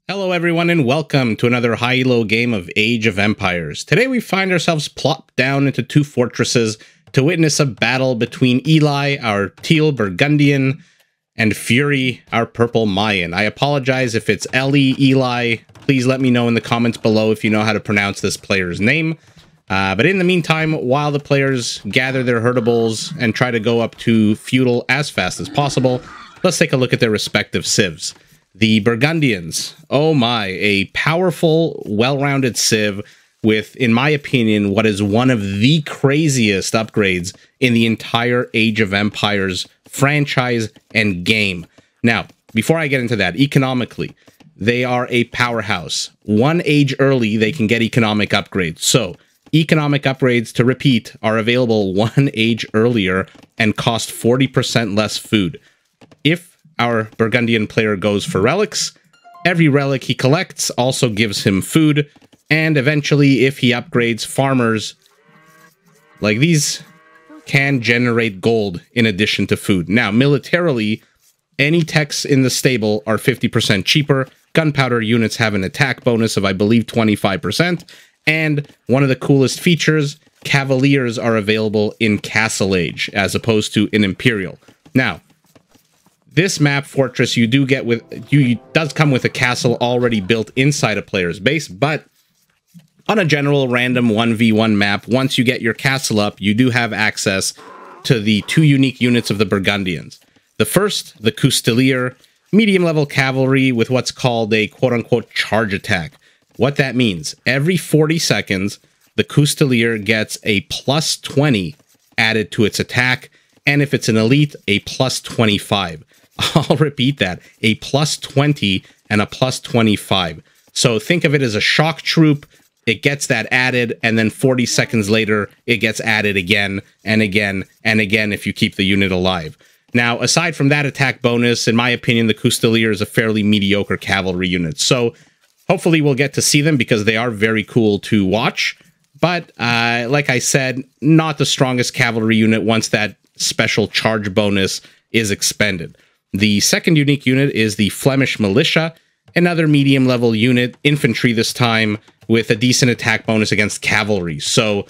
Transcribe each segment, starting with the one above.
Hello everyone and welcome to another high-low game of Age of Empires. Today we find ourselves plopped down into two fortresses to witness a battle between Eli, our teal Burgundian, and Fury, our purple Mayan. I apologize if it's Eli. Please let me know in the comments below if you know how to pronounce this player's name. But in the meantime, while the players gather their herdables and try to go up to feudal as fast as possible, let's take a look at their respective civs. The Burgundians, oh my, a powerful, well-rounded civ with, in my opinion, what is one of the craziest upgrades in the entire Age of Empires franchise and game. Now, before I get into that, economically, they are a powerhouse. One age early, they can get economic upgrades. So, economic upgrades, to repeat, are available one age earlier and cost 40% less food. If our Burgundian player goes for relics, every relic he collects also gives him food, and eventually, if he upgrades, farmers like these can generate gold in addition to food. Now, militarily, any techs in the stable are 50% cheaper. Gunpowder units have an attack bonus of, I believe, 25%, and one of the coolest features, Cavaliers are available in Castle Age, as opposed to in Imperial. Now, this map fortress does come with a castle already built inside a player's base, but on a general random 1v1 map, once you get your castle up, you do have access to the two unique units of the Burgundians. The first, the Custelier, medium-level cavalry with what's called a quote-unquote charge attack. What that means, every 40 seconds, the Custelier gets a plus 20 added to its attack, and if it's an elite, a plus 25. I'll repeat that, a plus 20 and a plus 25. So think of it as a shock troop. It gets that added, and then 40 seconds later, it gets added again and again and again if you keep the unit alive. Now, aside from that attack bonus, in my opinion, the Custelier is a fairly mediocre cavalry unit. So hopefully we'll get to see them because they are very cool to watch. But like I said, not the strongest cavalry unit once that special charge bonus is expended. The second unique unit is the Flemish Militia, another medium-level unit, infantry this time, with a decent attack bonus against cavalry. So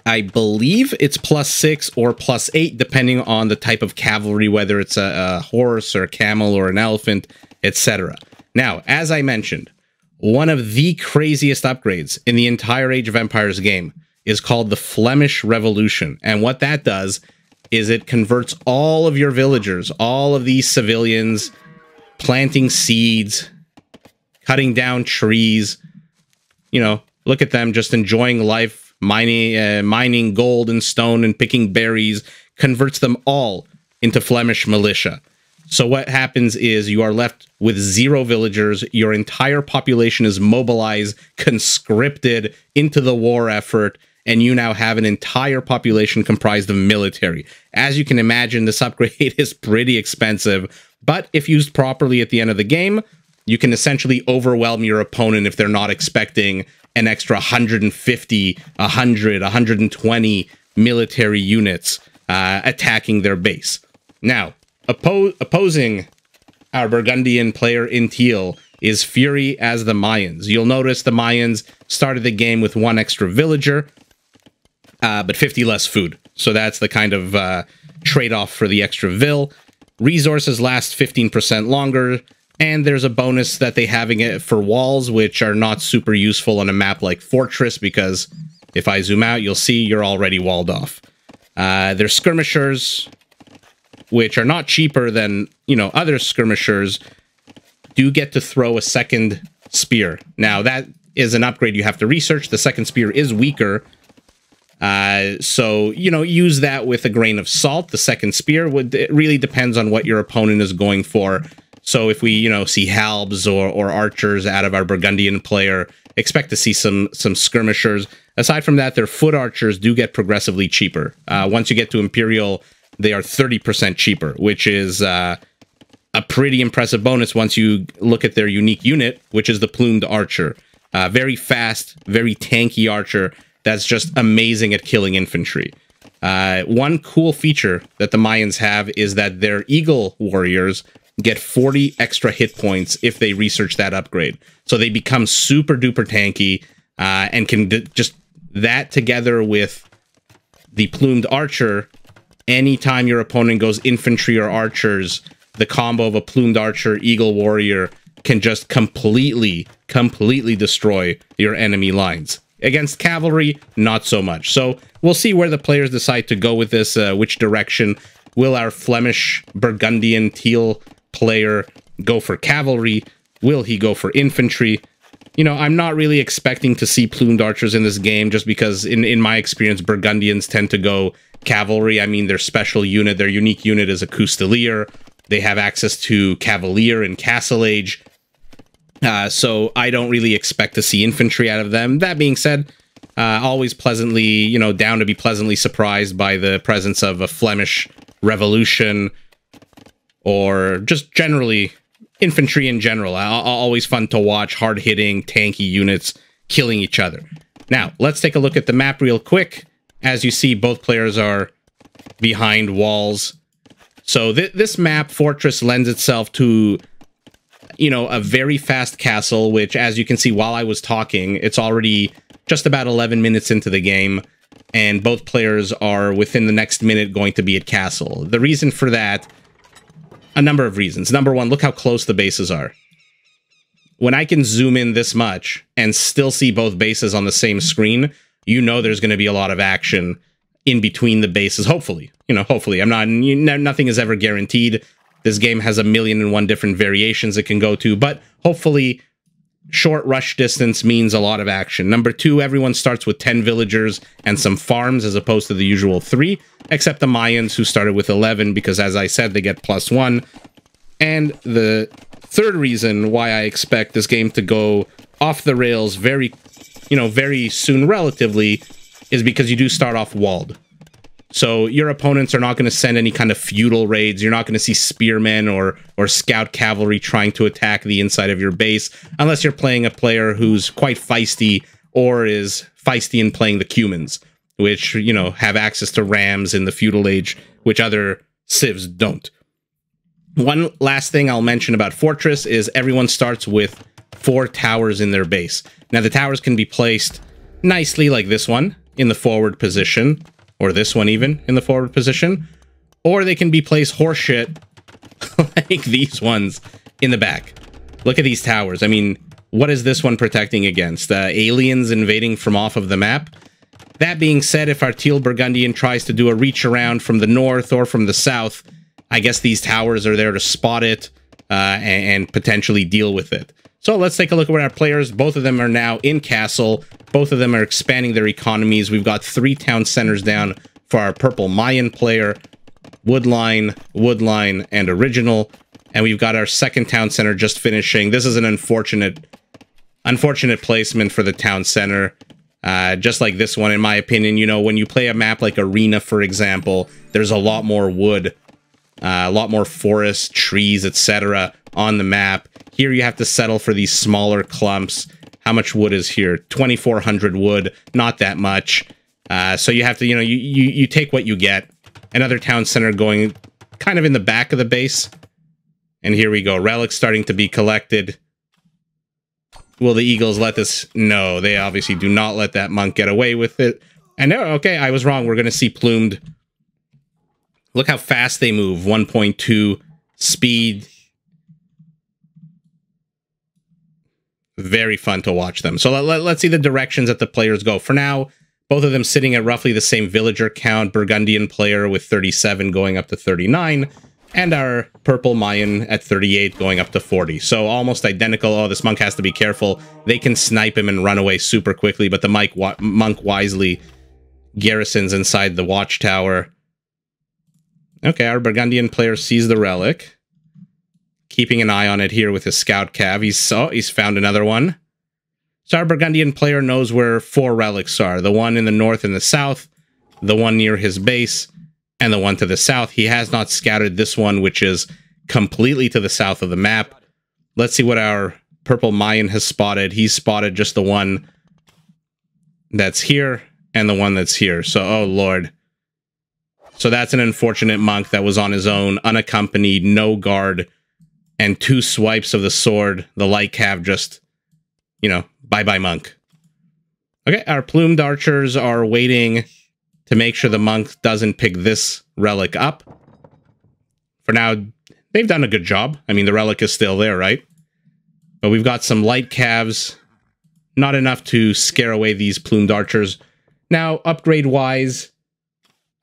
I believe it's plus 6 or plus 8, depending on the type of cavalry, whether it's a horse or a camel or an elephant, etc. Now, as I mentioned, one of the craziest upgrades in the entire Age of Empires game is called the Flemish Revolution. And what that does is it converts all of your villagers, all of these civilians, planting seeds, cutting down trees, you know, look at them just enjoying life, mining gold and stone and picking berries, converts them all into Flemish militia. So what happens is you are left with 0 villagers, your entire population is mobilized, conscripted into the war effort, and you now have an entire population comprised of military. As you can imagine, this upgrade is pretty expensive, but if used properly at the end of the game, you can essentially overwhelm your opponent if they're not expecting an extra 150, 100, 120 military units attacking their base. Now, opposing our Burgundian player in teal is Fury as the Mayans. You'll notice the Mayans started the game with 1 extra villager, but 50 less food. So that's the kind of trade-off for the extra vil. Resources last 15% longer, and there's a bonus that they have for walls, which are not super useful on a map like Fortress, because if I zoom out, you'll see you're already walled off. There's skirmishers, which are not cheaper than, you know, other skirmishers, do get to throw a second spear. Now, that is an upgrade you have to research. The second spear is weaker, so, you know, use that with a grain of salt. The second spear it really depends on what your opponent is going for. So if we, you know, see halbs or archers out of our Burgundian player, expect to see some skirmishers. Aside from that, their foot archers do get progressively cheaper. Once you get to Imperial, they are 30% cheaper, which is a pretty impressive bonus once you look at their unique unit, which is the Plumed Archer. Very fast, very tanky archer that's just amazing at killing infantry. One cool feature that the Mayans have is that their Eagle warriors get 40 extra hit points if they research that upgrade. So they become super duper tanky, and can just that together with the plumed archer. Anytime your opponent goes infantry or archers, the combo of a plumed archer, eagle warrior can just completely destroy your enemy lines. Against cavalry, not so much. So we'll see where the players decide to go with this, which direction. Will our Flemish Burgundian teal player go for cavalry? Will he go for infantry? You know, I'm not really expecting to see plumed archers in this game, just because in my experience, Burgundians tend to go cavalry. I mean, their special unit, their unique unit is a Custelier. They have access to Cavalier in Castle Age. So I don't really expect to see infantry out of them. That being said, always pleasantly, you know, down to be pleasantly surprised by the presence of a Flemish Revolution, or just generally infantry in general. Always fun to watch, hard-hitting, tanky units killing each other. Now, let's take a look at the map real quick. As you see, both players are behind walls. So this map, Fortress, lends itself to, you know, a very fast castle, which, as you can see while I was talking, it's already just about 11 minutes into the game, and both players are within the next minute going to be at castle. The reason for that, a number of reasons. Number one, look how close the bases are. When I can zoom in this much and still see both bases on the same screen, you know there's going to be a lot of action in between the bases, hopefully. You know, hopefully. Nothing is ever guaranteed. This game has 1,000,001 different variations it can go to, but hopefully short rush distance means a lot of action. Number two, everyone starts with 10 villagers and some farms as opposed to the usual 3, except the Mayans, who started with 11, because, as I said, they get +1. And the third reason why I expect this game to go off the rails very soon relatively is because you do start off walled. So your opponents are not going to send any kind of feudal raids. You're not going to see spearmen or scout cavalry trying to attack the inside of your base, unless you're playing a player who's quite feisty or is feisty in playing the Cumans, which, you know, have access to rams in the feudal age, which other civs don't. One last thing I'll mention about Fortress is everyone starts with 4 towers in their base. Now, the towers can be placed nicely like this one in the forward position, or this one even in the forward position, or they can be placed horseshit like these ones in the back. Look at these towers. I mean, what is this one protecting against? Aliens invading from off of the map? That being said, if our Teal Burgundian tries to do a reach around from the north or from the south, I guess these towers are there to spot it and potentially deal with it. So let's take a look at our players. Both of them are now in castle. Both of them are expanding their economies. We've got 3 town centers down for our purple Mayan player. Woodline, and original. And we've got our second town center just finishing. This is an unfortunate placement for the town center. Just like this one, in my opinion. You know, when you play a map like Arena, for example, there's a lot more wood, a lot more forest, trees, etc. on the map. Here you have to settle for these smaller clumps. How much wood is here? 2,400 wood, not that much. So you have to, you know, you take what you get. Another town center going kind of in the back of the base. And here we go. Relics starting to be collected. Will the Eagles let this? No, they obviously do not let that monk get away with it. And no, okay, I was wrong. We're going to see plumed. Look how fast they move. 1.2 speed. Very fun to watch them. So let's see the directions that the players go. For now, both of them sitting at roughly the same villager count. Burgundian player with 37 going up to 39. And our purple Mayan at 38 going up to 40. So almost identical. Oh, this monk has to be careful. They can snipe him and run away super quickly, but the monk wisely garrisons inside the watchtower. Okay, our Burgundian player sees the relic. Keeping an eye on it here with his scout cav. He's found another one. So our Burgundian player knows where 4 relics are. The one in the north and the south, the one near his base, and the one to the south. He has not scouted this one, which is completely to the south of the map. Let's see what our purple Mayan has spotted. He's spotted just the one that's here and the one that's here. So, oh lord. So that's an unfortunate monk that was on his own, unaccompanied, no guard. and 2 swipes of the sword, the light cav just, you know, bye-bye monk. Okay, our plumed archers are waiting to make sure the monk doesn't pick this relic up. For now, they've done a good job. I mean, the relic is still there, right? But we've got some light calves. Not enough to scare away these plumed archers. Now, upgrade-wise,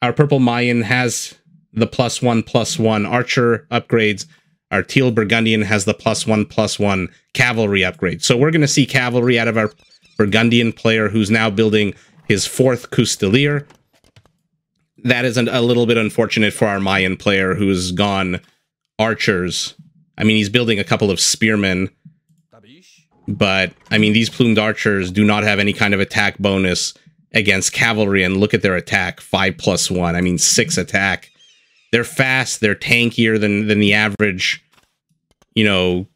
our purple Mayan has the +1/+1 archer upgrades. Our teal Burgundian has the +1/+1 cavalry upgrade. So we're going to see cavalry out of our Burgundian player who's now building his 4th Custelier. That is a little bit unfortunate for our Mayan player who's gone archers. I mean, he's building a couple of spearmen. But, I mean, these plumed archers do not have any kind of attack bonus against cavalry. And look at their attack, 5+1. I mean, 6 attack. They're fast. They're tankier than the average, you know,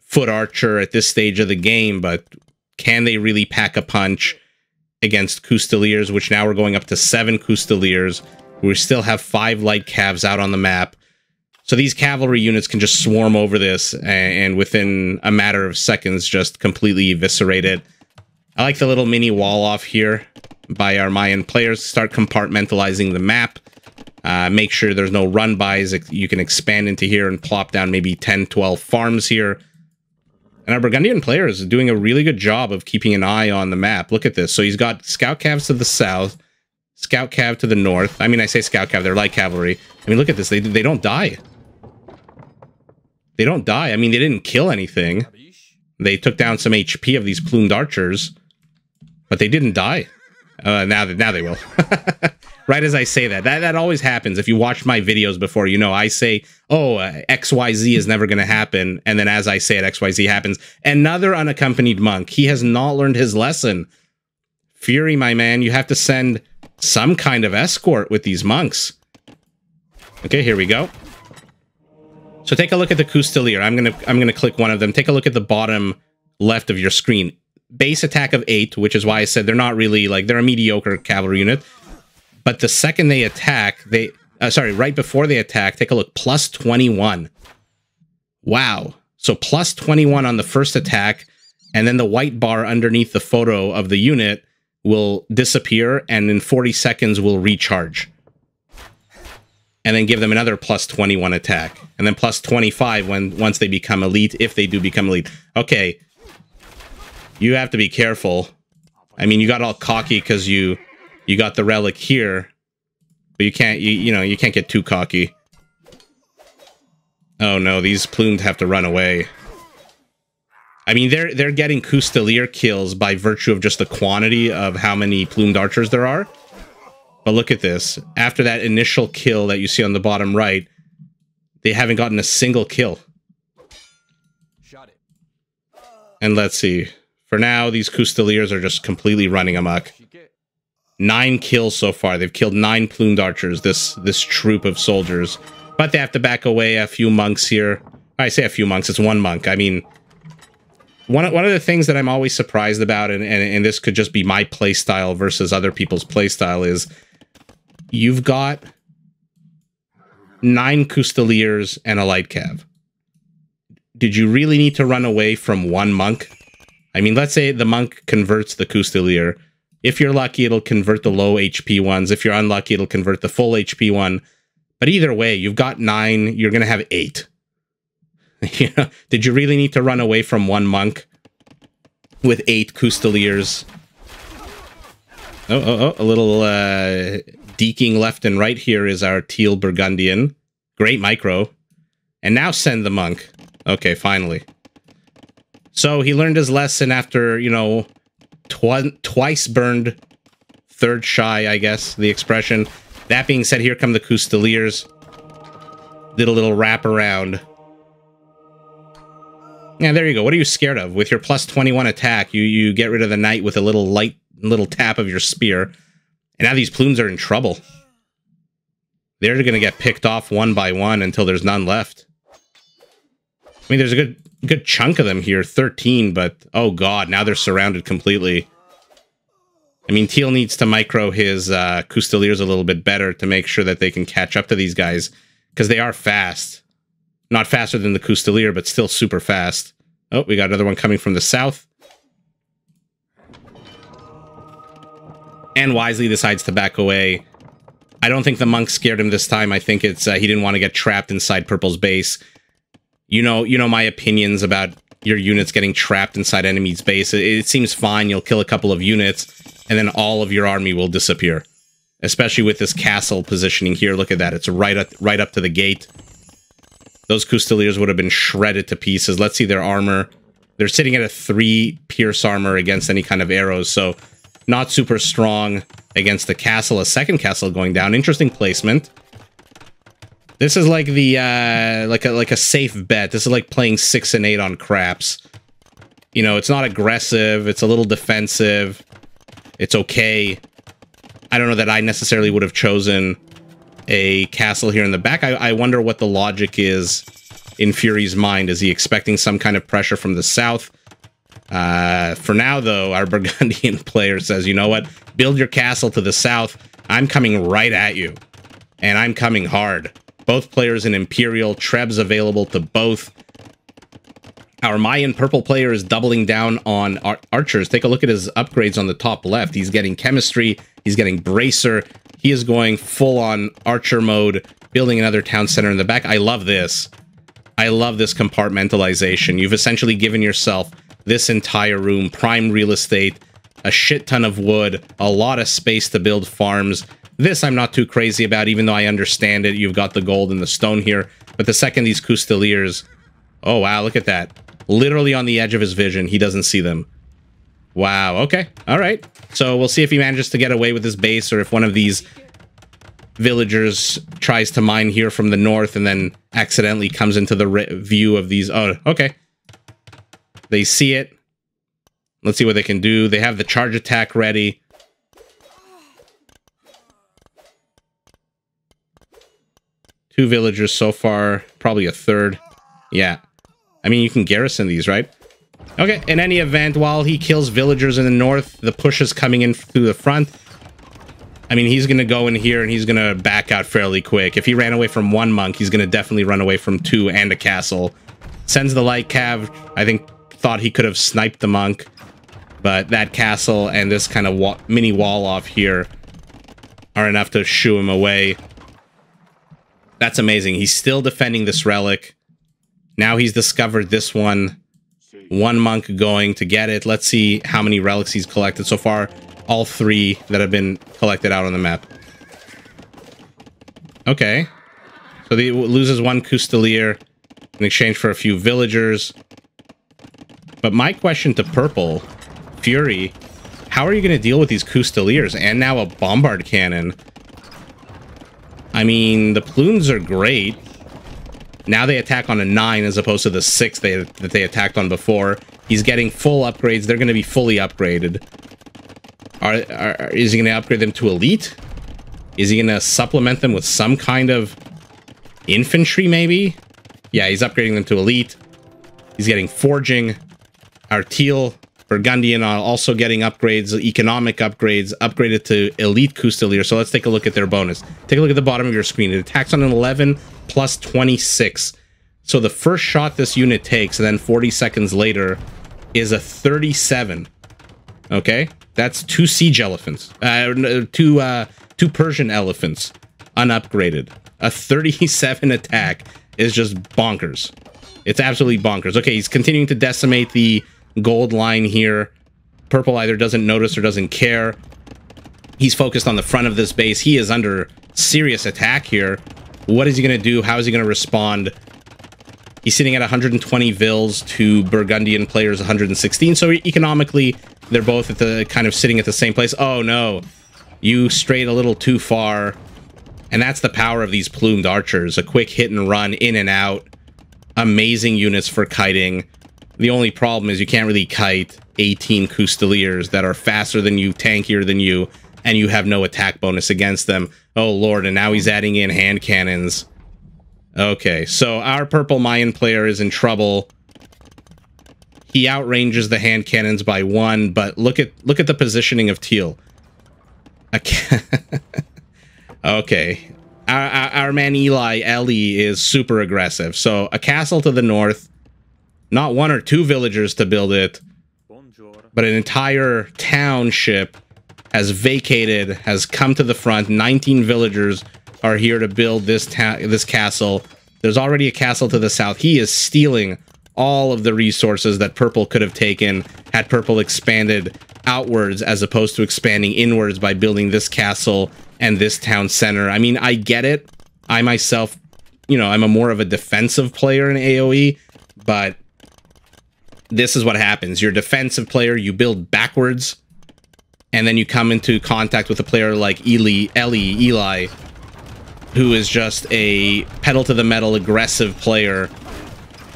foot archer at this stage of the game. But can they really pack a punch against Custeliers, which now we're going up to 7 Custeliers. We still have 5 light calves out on the map. So these cavalry units can just swarm over this and within a matter of seconds just completely eviscerate it. I like the little mini wall off here by our Mayan players. Start compartmentalizing the map. Make sure there's no run-bys. You can expand into here and plop down maybe 10, 12 farms here. And our Burgundian player is doing a really good job of keeping an eye on the map. Look at this. So he's got scout calves to the south, scout cav to the north. I mean, I say scout cav, they're light cavalry. I mean, look at this. They don't die. They don't die. I mean, they didn't kill anything. They took down some HP of these plumed archers, but they didn't die. Now they will. Right as I say that. That always happens. If you watched my videos before, you know, I say, oh, XYZ is never going to happen. And then as I say it, XYZ happens. Another unaccompanied monk. He has not learned his lesson. Fury, my man, you have to send some kind of escort with these monks. Okay, here we go. So take a look at the Custelier. I'm gonna click one of them. Take a look at the bottom left of your screen. Base attack of 8, which is why I said they're not really, like, they're a mediocre cavalry unit. But the second they attack, right before they attack, take a look, +21. Wow. So +21 on the first attack, and then the white bar underneath the photo of the unit will disappear, and in 40 seconds will recharge. And then give them another +21 attack. And then +25 once they become elite, if they do become elite. Okay. You have to be careful. I mean, you got all cocky because you got the relic here. But you can't, you can't get too cocky. Oh no, these plumed have to run away. I mean, they're getting Custelier kills by virtue of just the quantity of how many plumed archers there are. But look at this. After that initial kill that you see on the bottom right, they haven't gotten a single kill. And let's see. For now, these Custeliers are just completely running amok. 9 kills so far. They've killed 9 plumed archers, this troop of soldiers. But they have to back away a few monks here. I say a few monks, it's 1 monk. I mean, one of the things that I'm always surprised about, and this could just be my playstyle versus other people's playstyle, is you've got 9 Custeliers and a light cav. Did you really need to run away from 1 monk? I mean, let's say the monk converts the Custelier. If you're lucky, it'll convert the low HP ones. If you're unlucky, it'll convert the full HP one. But either way, you've got 9, you're going to have 8. You know, did you really need to run away from 1 monk with 8 Custeliers? Oh, a little deking left and right here is our teal Burgundian. Great micro. And now send the monk. Okay, finally. So he learned his lesson after, you know, twice burned, third shy, I guess, the expression. That being said, here come the Custeliers. Did a little wrap around. Yeah, there you go. What are you scared of? With your +21 attack, you get rid of the knight with a little tap of your spear. And now these plumes are in trouble. They're going to get picked off one by one until there's none left. I mean, there's a good chunk of them here, 13, but oh god, now they're surrounded completely. I mean, Teal needs to micro his Custeliers a little bit better to make sure that they can catch up to these guys, because they are fast. Not faster than the Custelier, but still super fast. Oh, we got another one coming from the south. And wisely decides to back away. I don't think the monk scared him this time. I think it's he didn't want to get trapped inside Purple's base. You know my opinions about your units getting trapped inside enemy's base. It seems fine. You'll kill a couple of units, and then all of your army will disappear. Especially with this castle positioning here. Look at that. It's right up to the gate. Those Custeliers would have been shredded to pieces. Let's see their armor. They're sitting at a 3 pierce armor against any kind of arrows, so not super strong against the castle. A second castle going down. Interesting placement. This is like the like a safe bet. This is like playing 6 and 8 on craps. You know, it's not aggressive. It's a little defensive. It's okay. I don't know that I necessarily would have chosen a castle here in the back. I wonder what the logic is in Fury's mind. Is he expecting some kind of pressure from the south? For now, though, our Burgundian player says, you know what? Build your castle to the south. I'm coming right at you. And I'm coming hard. Both players in Imperial. Trebs available to both. Our Mayan purple player is doubling down on archers. Take a look at his upgrades on the top left. He's getting chemistry. He's getting bracer. He is going full on archer mode, building another town center in the back. I love this. I love this compartmentalization. You've essentially given yourself this entire room, prime real estate, a shit ton of wood, a lot of space to build farms. This I'm not too crazy about, even though I understand it. You've got the gold and the stone here. But the second these Custeliers... Oh, wow, look at that. Literally on the edge of his vision. He doesn't see them. Wow, okay. All right. So we'll see if he manages to get away with his base, or if one of these villagers tries to mine here from the north and then accidentally comes into the view of these... Oh, okay. They see it. Let's see what they can do. They have the charge attack ready. Two villagers so far. Probably a third. Yeah. I mean, you can garrison these, right? Okay, in any event, while he kills villagers in the north, the push is coming in through the front. I mean, he's going to go in here and he's going to back out fairly quick. If he ran away from one monk, he's going to definitely run away from 2 and a castle. Sends the light cav. I think thought he could have sniped the monk, but that castle and this kind of mini wall off here are enough to shoo him away. That's amazing. He's still defending this relic. Now he's discovered this one. One monk going to get it. Let's see how many relics he's collected so far. All 3 that have been collected out on the map. Okay. So he loses 1 Custelier in exchange for a few villagers. But my question to Purple, Fury, how are you going to deal with these Custeliers and now a bombard cannon? I mean, the plumes are great. Now they attack on a 9 as opposed to the 6 that they attacked on before. He's getting full upgrades. They're going to be fully upgraded. Is he going to upgrade them to elite? Is he going to supplement them with some kind of infantry, maybe? Yeah, he's upgrading them to elite. He's getting forging. Our teal Burgundian are also getting upgrades, economic upgrades, upgraded to elite Custelier. So let's take a look at their bonus. Take a look at the bottom of your screen. It attacks on an 11 plus 26. So the first shot this unit takes, and then 40 seconds later, is a 37. Okay? That's 2 siege elephants. Two Persian elephants, unupgraded. A 37 attack is just bonkers. It's absolutely bonkers. Okay, he's continuing to decimate the gold line here. Purple either doesn't notice or doesn't care. He's focused on the front of this base. He is under serious attack here. What is he going to do? How is he going to respond? He's sitting at 120 vills to Burgundian players 116. So economically, they're both at the kind of sitting at the same place. Oh no, you strayed a little too far. And that's the power of these plumed archers. A quick hit and run, in and out. Amazing units for kiting. The only problem is you can't really kite 18 Custeliers that are faster than you, tankier than you, and you have no attack bonus against them. Oh lord, and now he's adding in hand cannons. Okay, so our purple Mayan player is in trouble. He outranges the hand cannons by 1, but look at the positioning of teal. Okay. our man Ellie is super aggressive. So a castle to the north, not 1 or 2 villagers to build it, but an entire township has vacated, has come to the front. 19 villagers are here to build this castle. There's already a castle to the south. He is stealing all of the resources that purple could have taken had purple expanded outwards as opposed to expanding inwards by building this castle and this town center. I mean, I get it. I myself, you know, I'm a more of a defensive player in AoE, but this is what happens. You're a defensive player, you build backwards, and then you come into contact with a player like Eli, who is just a pedal to the metal aggressive player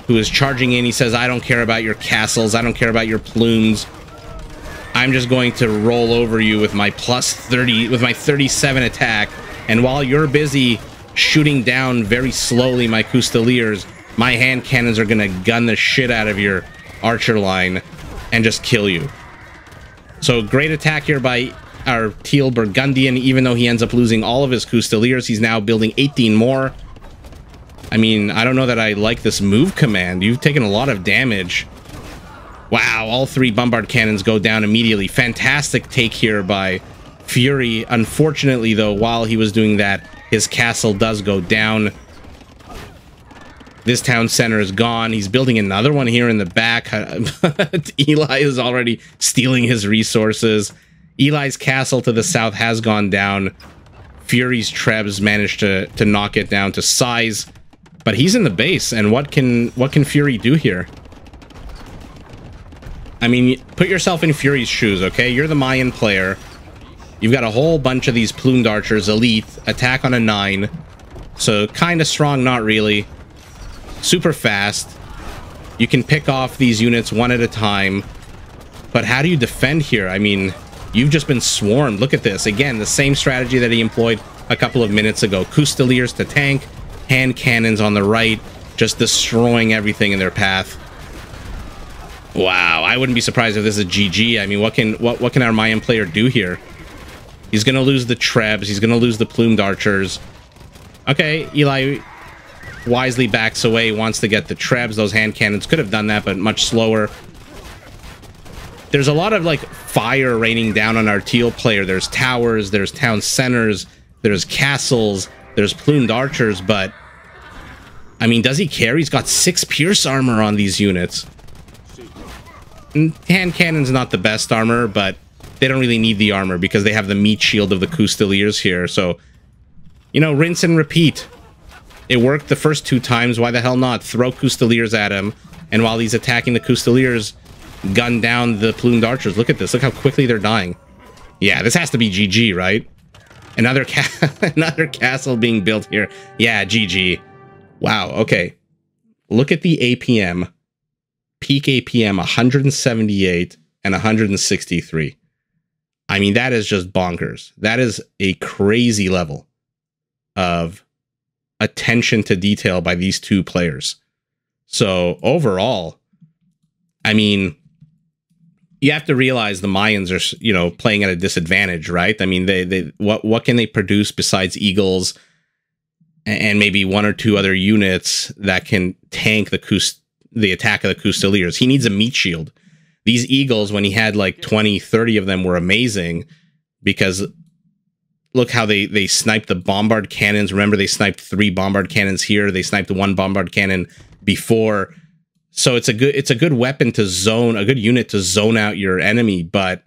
who is charging in. He says, I don't care about your castles, I don't care about your plumes. I'm just going to roll over you with my plus 30, with my 37 attack, and while you're busy shooting down very slowly my Custeliers, my hand cannons are gonna gun the shit out of your archer line and just kill you. So great attack here by our teal Burgundian. Even though he ends up losing all of his Custeliers, he's now building 18 more. I mean, I don't know that I like this move command. You've taken a lot of damage. Wow, all 3 bombard cannons go down immediately. Fantastic take here by Fury. Unfortunately, though, while he was doing that, his castle does go down. This town center is gone. He's building another one here in the back. Eli is already stealing his resources. Eli's castle to the south has gone down. Fury's Trebs managed to knock it down to size. But he's in the base, and what can Fury do here? I mean, put yourself in Fury's shoes, okay? You're the Mayan player. You've got a whole bunch of these plumed archers, elite, attack on a 9. So kind of strong, not really. Super fast. You can pick off these units one at a time. But how do you defend here? I mean, you've just been swarmed. Look at this. Again, the same strategy that he employed a couple of minutes ago. Custeliers to tank, hand cannons on the right, just destroying everything in their path. Wow, I wouldn't be surprised if this is GG. I mean, what can our Mayan player do here? He's gonna lose the Trebs, he's gonna lose the plumed archers. Okay, Eli wisely backs away, wants to get the Trebs. Those hand cannons could have done that, but much slower. There's a lot of, like, fire raining down on our teal player. There's towers, there's town centers, there's castles, there's plumed archers, but... I mean, does he care? He's got 6 pierce armor on these units. Hand cannon's not the best armor, but they don't really need the armor because they have the meat shield of the Custeliers here. So, you know, rinse and repeat. It worked the first 2 times. Why the hell not? Throw Custeliers at him, and while he's attacking the Custeliers, gun down the plumed archers. Look at this. Look how quickly they're dying. Yeah, this has to be GG, right? Another another castle being built here. Yeah, GG. Wow, okay. Look at the APM. Peak APM 178 and 163. I mean, that is just bonkers. That is a crazy level of attention to detail by these 2 players. So overall, I mean, you have to realize the Mayans are, you know, playing at a disadvantage, right? I mean, what can they produce besides eagles and maybe 1 or 2 other units that can tank the attack of the Custeliers? He needs a meat shield. These eagles, when he had like 20, 30 of them, were amazing because look how they sniped the bombard cannons. Remember, they sniped 3 bombard cannons here. They sniped 1 bombard cannon before. So it's a good weapon to zone, a good unit to zone out your enemy, but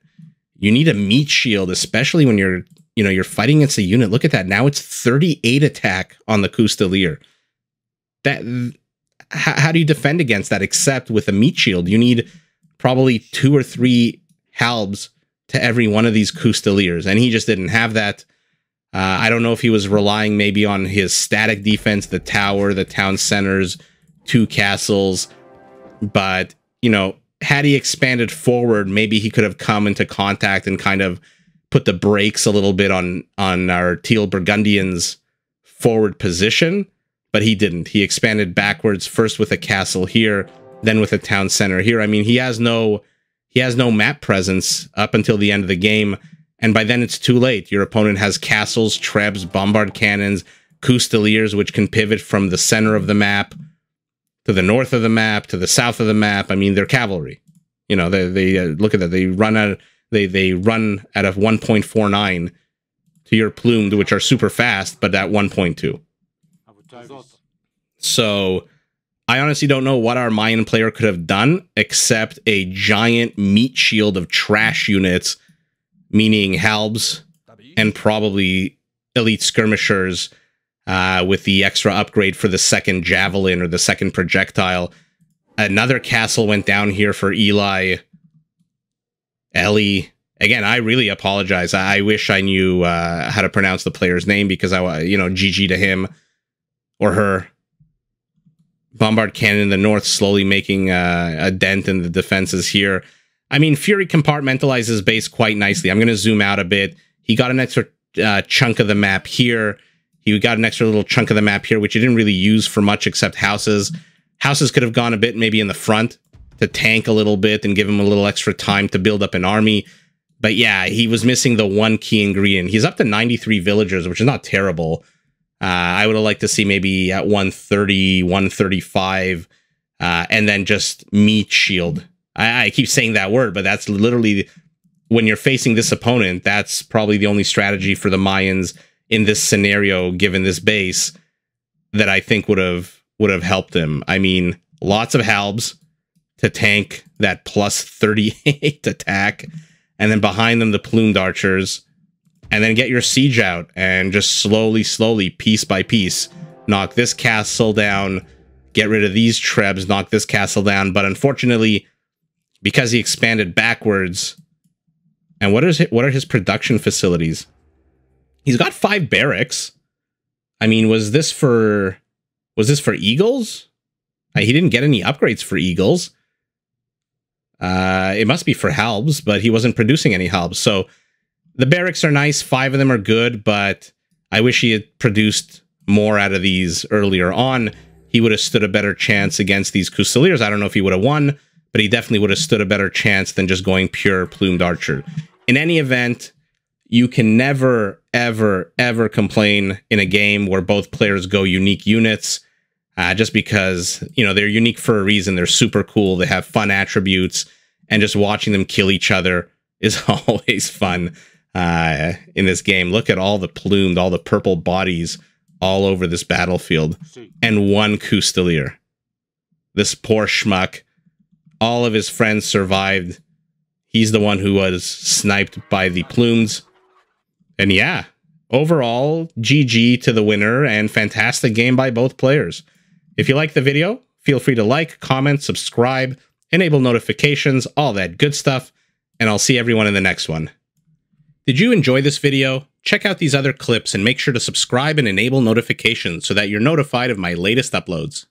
you need a meat shield, especially when you're fighting against a unit. Look at that. Now it's 38 attack on the Custelier. How do you defend against that except with a meat shield? You need probably 2 or 3 halbs to every one of these Custeliers, and he just didn't have that. I don't know if he was relying maybe on his static defense, the tower, the town centers, 2 castles, but, you know, had he expanded forward, maybe he could have come into contact and kind of put the brakes a little bit on our teal Burgundians' forward position, but he didn't. He expanded backwards, first with a castle here, then with a town center here. I mean, he has no map presence up until the end of the game, and by then it's too late. Your opponent has castles, trebs, bombard cannons, Custaliers, which can pivot from the center of the map to the north of the map to the south of the map. I mean, they're cavalry. You know, they look at that. They run at they run at a 1.49 to your plumed, which are super fast, but at 1.2. So I honestly don't know what our Mayan player could have done except a giant meat shield of trash units, meaning halbs and probably elite skirmishers with the extra upgrade for the second javelin or the second projectile. Another castle went down here for Eli. Ellie. Again, I really apologize. I wish I knew how to pronounce the player's name because GG to him or her. Bombard cannon in the north, slowly making a dent in the defenses here. I mean, Fury compartmentalizes base quite nicely. I'm going to zoom out a bit. He got an extra chunk of the map here. He got an extra little chunk of the map here, which he didn't really use for much except houses. Houses could have gone a bit maybe in the front to tank a little bit and give him a little extra time to build up an army. But yeah, he was missing the one key ingredient. He's up to 93 villagers, which is not terrible. I would have liked to see maybe at 130, 135, and then just meat shield. I keep saying that word, but that's literally, when you're facing this opponent, that's probably the only strategy for the Mayans in this scenario, given this base, that I think would have helped him. I mean, lots of halbs to tank that plus 38 attack, and then behind them the plumed archers. And then get your siege out and just slowly, piece by piece, knock this castle down, get rid of these trebs, knock this castle down. But unfortunately, because he expanded backwards, and what are his production facilities? He's got 5 barracks. I mean, was this for eagles? He didn't get any upgrades for eagles. It must be for halbs, but he wasn't producing any halbs, so. The barracks are nice, 5 of them are good, but I wish he had produced more out of these earlier on. He would have stood a better chance against these Custaliers. I don't know if he would have won, but he definitely would have stood a better chance than just going pure plumed archer. In any event, you can never, ever complain in a game where both players go unique units, just because, you know, they're unique for a reason. They're super cool. They have fun attributes, and just watching them kill each other is always fun. In this game, look at all the plumed, all the purple bodies all over this battlefield, and one Custalier. This poor schmuck. All of his friends survived. He's the one who was sniped by the plumes. And yeah, overall, GG to the winner, and fantastic game by both players. If you like the video, feel free to like, comment, subscribe, enable notifications, all that good stuff, and I'll see everyone in the next one. Did you enjoy this video? Check out these other clips and make sure to subscribe and enable notifications so that you're notified of my latest uploads.